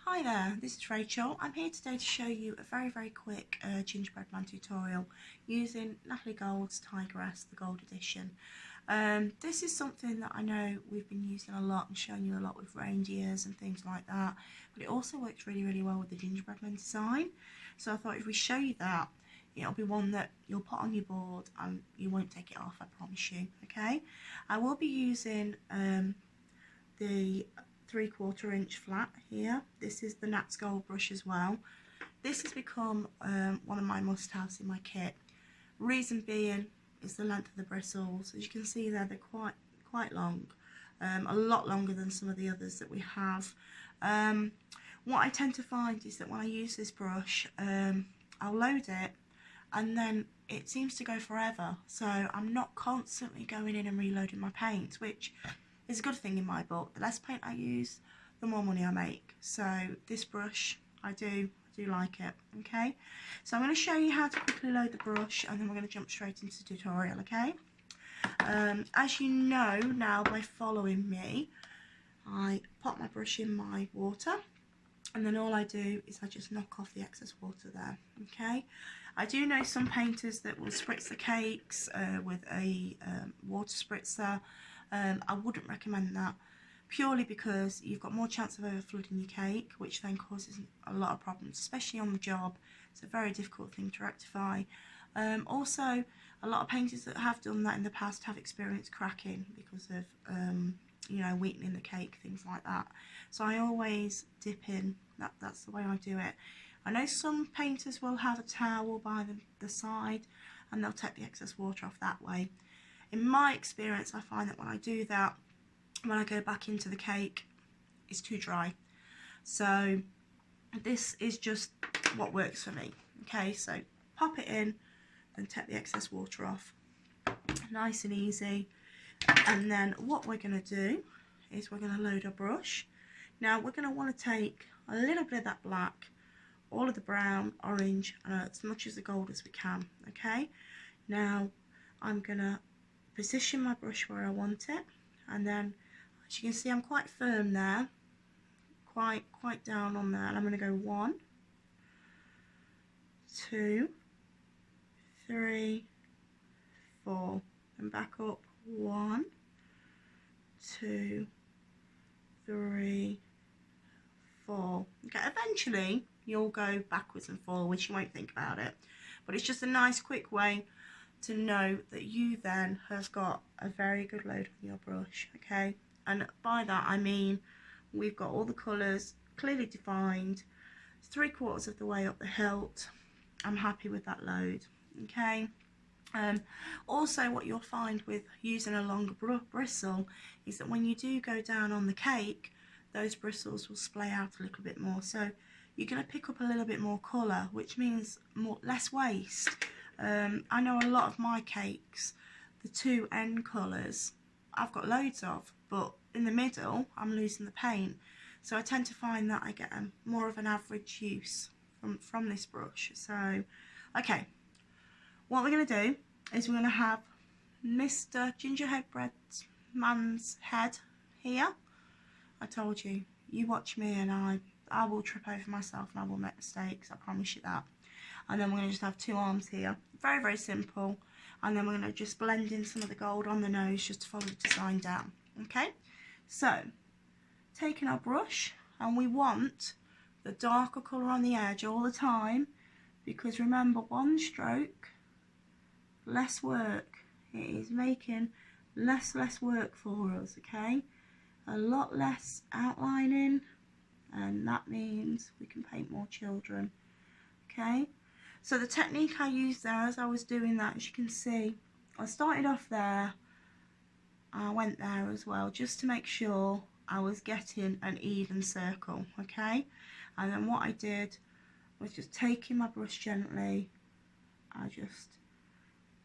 Hi there, this is Rachel. I'm here today to show you a very quick gingerbread man tutorial using Nat Davies Gold's TIGRESS, the gold edition. This is something that I know we've been using a lot and showing you a lot with reindeers and things like that, but it also works really well with the gingerbread man design. So I thought if we show you that, it'll be one that you'll put on your board and you won't take it off, I promise you, okay? I will be using the 3/4 inch flat here. This is the Nat Gold brush as well. This has become one of my must-haves in my kit. Reason being is the length of the bristles. As you can see there, they're quite long, a lot longer than some of the others that we have. What I tend to find is that when I use this brush, I'll load it and then it seems to go forever, so I'm not constantly going in and reloading my paint, which is a good thing in my book. The less paint I use, the more money I make. So this brush, I do like it. Okay, so I'm going to show you how to quickly load the brush and then we're going to jump straight into the tutorial. Okay, as you know now by following me, I pop my brush in my water and then all I do is I just knock off the excess water there. Okay, I do know some painters that will spritz the cakes with a water spritzer. I wouldn't recommend that, purely because you've got more chance of overflooding your cake, which then causes a lot of problems, especially on the job. It's a very difficult thing to rectify. Also, a lot of painters that have done that in the past have experienced cracking because of you know, weakening the cake, things like that. So I always dip in. That's the way I do it. I know some painters will have a towel by the side and they'll take the excess water off that way. In my experience, I find that when I do that, when I go back into the cake, it's too dry. So this is just what works for me. Okay, so pop it in and take the excess water off. Nice and easy. And then what we're going to do is we're going to load our brush. Now we're going to want to take a little bit of that black, all of the brown, orange, and as much as the gold as we can. Okay, now I'm going to position my brush where I want it, and then as you can see I'm quite firm there, quite down on there, and I'm going to go 1, 2, 3, 4 and back up, 1, 2, 3, 4. Okay, eventually you'll go backwards and forwards, you won't think about it, but it's just a nice quick way to know that you then have got a very good load on your brush. Okay, and by that I mean we've got all the colours clearly defined, 3/4 of the way up the hilt. I'm happy with that load. Okay, also what you'll find with using a longer bristle is that when you do go down on the cake, those bristles will splay out a little bit more, so you're going to pick up a little bit more colour, which means less waste. I know a lot of my cakes, the 2 end colours I've got loads of, but in the middle I'm losing the paint, so I tend to find that I get more of an average use from this brush. So okay, what we're going to do is we're going to have Mr. GingerBread man's head here. I told you, you watch me and I will trip over myself and I will make mistakes, I promise you that. And then we're going to just have 2 arms here, very simple, and then we're going to just blend in some of the gold on the nose just to follow the design down. Okay, so taking our brush, and we want the darker colour on the edge all the time, because remember, 1 stroke, less work. It is making less work for us. Okay, a lot less outlining, and that means we can paint more children. Okay, so the technique I used there as I was doing that, as you can see, I started off there, I went there as well, just to make sure I was getting an even circle. Okay, and then what I did was just taking my brush gently, I just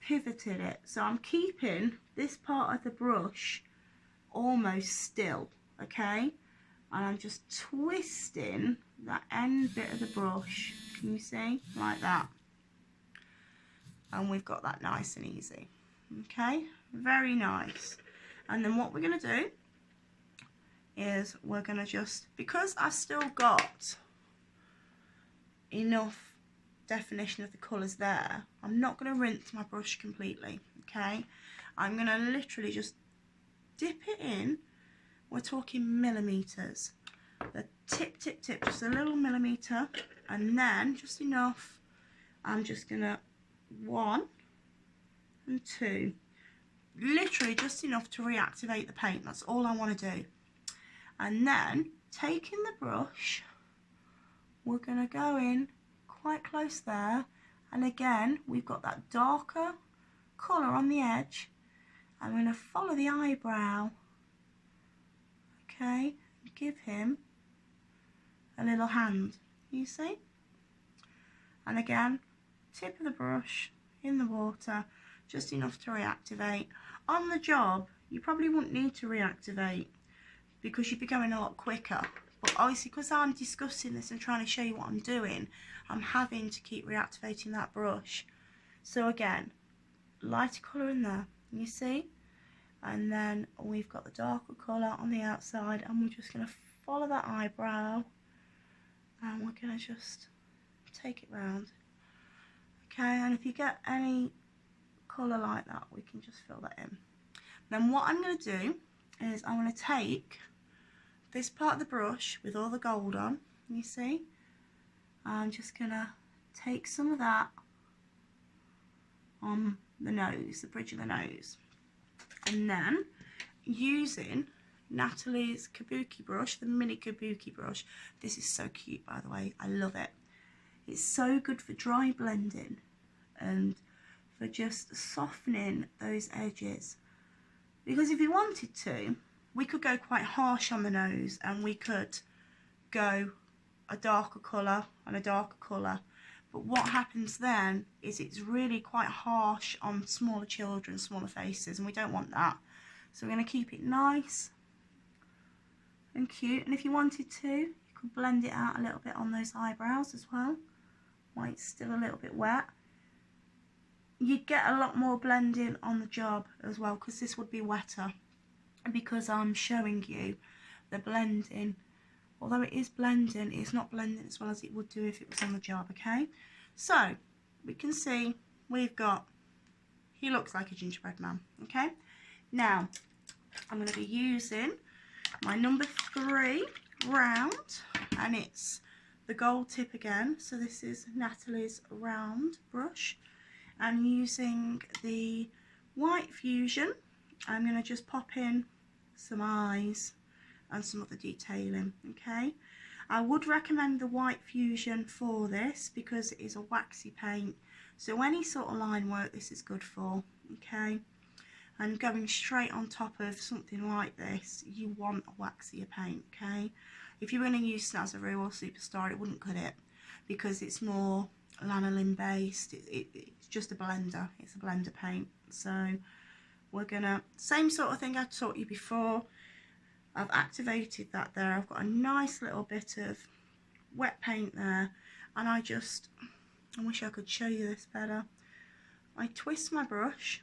pivoted it, so I'm keeping this part of the brush almost still. Okay, and I'm just twisting that end bit of the brush, can you see, like that, and we've got that nice and easy. Okay, very nice. And then what we're going to do is we're going to just, because I've still got enough definition of the colours there, I'm not going to rinse my brush completely, okay? I'm going to literally just dip it in. We're talking millimetres. The tip, just a little millimetre, and then just enough. I'm just going to 1 and 2. Literally just enough to reactivate the paint. That's all I want to do. And then, taking the brush, we're going to go in quite close there, and again we've got that darker colour on the edge. I'm going to follow the eyebrow, okay, and give him a little hand, you see, and again tip of the brush in the water, just enough to reactivate. On the job you probably wouldn't need to reactivate because you'd be going a lot quicker, but obviously because I'm discussing this and trying to show you what I'm doing, I'm having to keep reactivating that brush. So again, lighter colour in there, you see, and then we've got the darker colour on the outside, and we're just going to follow that eyebrow, and we're going to just take it round, okay? And if you get any colour like that, we can just fill that in. Then what I'm going to do is I'm going to take this part of the brush with all the gold on, you see, I'm just going to take some of that on the nose, the bridge of the nose, and then using Natalie's kabuki brush, the mini kabuki brush. This is so cute, by the way, I love it. It's so good for dry blending and for just softening those edges, because if you wanted to, we could go quite harsh on the nose, and we could go a darker colour and a darker colour, but what happens then is it's really quite harsh on smaller children, smaller faces, and we don't want that. So we're going to keep it nice and cute, and if you wanted to, you could blend it out a little bit on those eyebrows as well, while it's still a little bit wet. You'd get a lot more blending on the job as well, because this would be wetter, because I'm showing you the blending. Although it is blending, it's not blending as well as it would do if it was on the job, okay? So, we can see we've got, he looks like a gingerbread man, okay? Now, I'm going to be using my number 3 round, and it's the gold tip again. So this is Natalie's round brush. I'm using the white fusion. I'm going to just pop in some eyes and some other detailing, okay? I would recommend the white fusion for this because it is a waxy paint, so any sort of line work this is good for, okay? And going straight on top of something like this, you want a waxier paint, okay? If you were going to use Snazaroo or Superstar, it wouldn't cut it because it's more lanolin based. It's just a blender, it's a blender paint. So we're gonna, same sort of thing I taught you before. I've activated that there. I've got a nice little bit of wet paint there, and I wish I could show you this better. I twist my brush,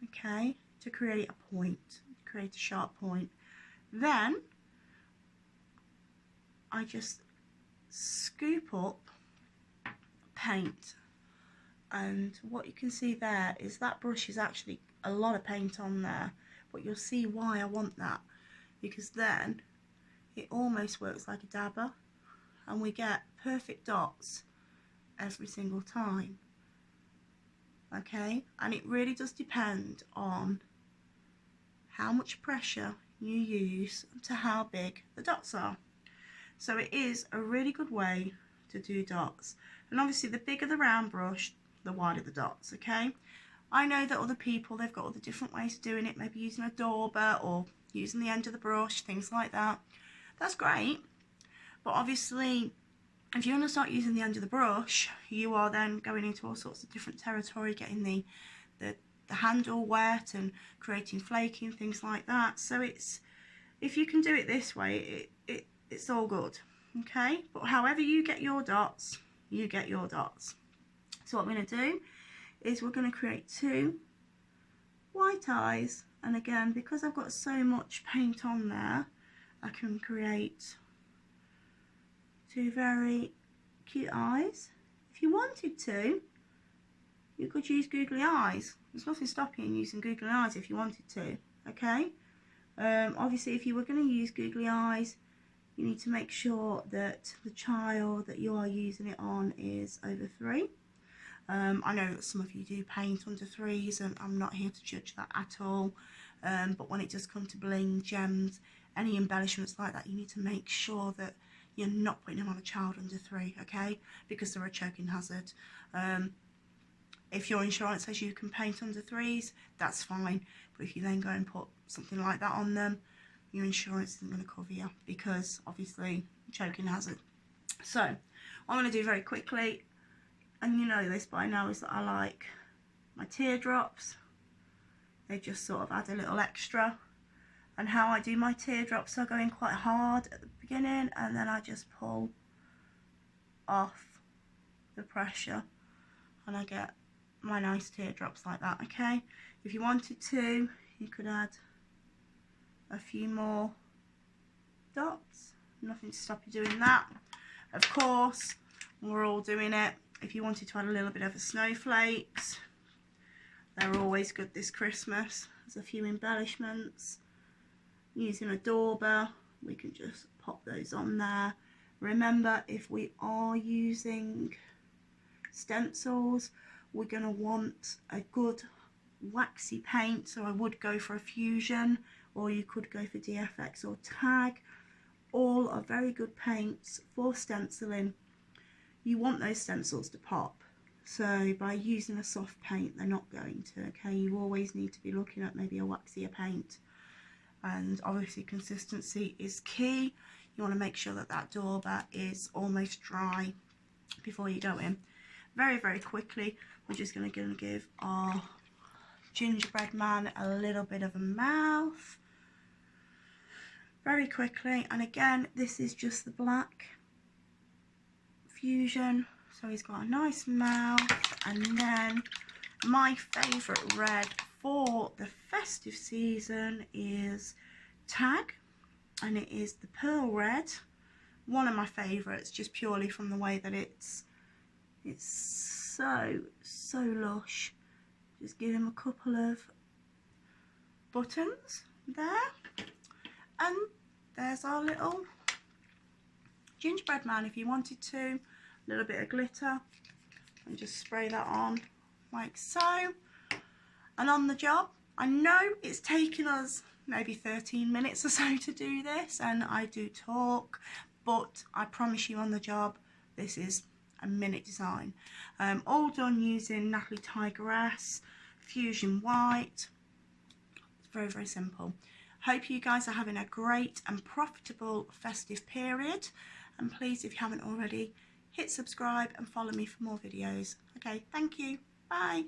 okay, to create a point, create a sharp point. Then I just scoop up paint, and what you can see there is that brush is actually a lot of paint on there, but you'll see why I want that, because then it almost works like a dabber and we get perfect dots every single time, okay? And it really does depend on how much pressure you use to how big the dots are. So it is a really good way to do dots, and obviously the bigger the round brush, the wider the dots, okay? I know that other people, they've got other different ways of doing it, maybe using a dauber or using the end of the brush, things like that. That's great, but obviously if you want to start using the end of the brush, you are then going into all sorts of different territory, getting the handle wet and creating flaking, things like that. So it's, if you can do it this way, it's all good, okay? But however you get your dots, you get your dots. So what I'm going to do is we're going to create 2 white eyes, and again, because I've got so much paint on there, I can create two very cute eyes. If you wanted to, you could use googly eyes. There's nothing stopping you using googly eyes if you wanted to, okay? Obviously, if you were going to use googly eyes, you need to make sure that the child that you are using it on is over 3. I know that some of you do paint under 3s, and I'm not here to judge that at all. But when it does come to bling, gems, any embellishments like that, you need to make sure that you're not putting them on a child under 3, okay? Because they're a choking hazard. If your insurance says you can paint under 3s, that's fine. But if you then go and put something like that on them, your insurance isn't going to cover you, because obviously choking hazard. So what I'm going to do very quickly, and you know this by now, is that I like my teardrops. They just sort of add a little extra. And how I do my teardrops, I go in quite hard at the beginning, and then I just pull off the pressure, and I get my nice teardrops like that, okay? If you wanted to, you could add a few more dots. Nothing to stop you doing that. Of course, we're all doing it. If you wanted to add a little bit of a snowflakes, they're always good this Christmas. There's a few embellishments. Using a dauber, we can just pop those on there. Remember, if we are using stencils, we're going to want a good waxy paint, so I would go for a Fusion, or you could go for DFX or Tag. All are very good paints for stenciling. You want those stencils to pop, so by using a soft paint, they're not going to, okay? You always need to be looking at maybe a waxier paint, and obviously consistency is key. You want to make sure that that dauber is almost dry before you go in. Very, very quickly, we're just going to give our gingerbread man a little bit of a mouth. Very quickly, and again, this is just the black Fusion, so he's got a nice mouth. And then my favourite red for the festive season is Tag, and it is the pearl red. One of my favourites, just purely from the way that it's so lush. Just give him a couple of buttons there, and there's our little gingerbread man. If you wanted to, a little bit of glitter, and just spray that on like so, and on the job. I know it's taken us maybe 13 minutes or so to do this, and I do talk, but I promise you, on the job, this is a minute design. All done using Natalie Tigress Fusion White. It's very, very simple. Hope you guys are having a great and profitable festive period, and please, if you haven't already, hit subscribe and follow me for more videos. Okay, thank you. Bye.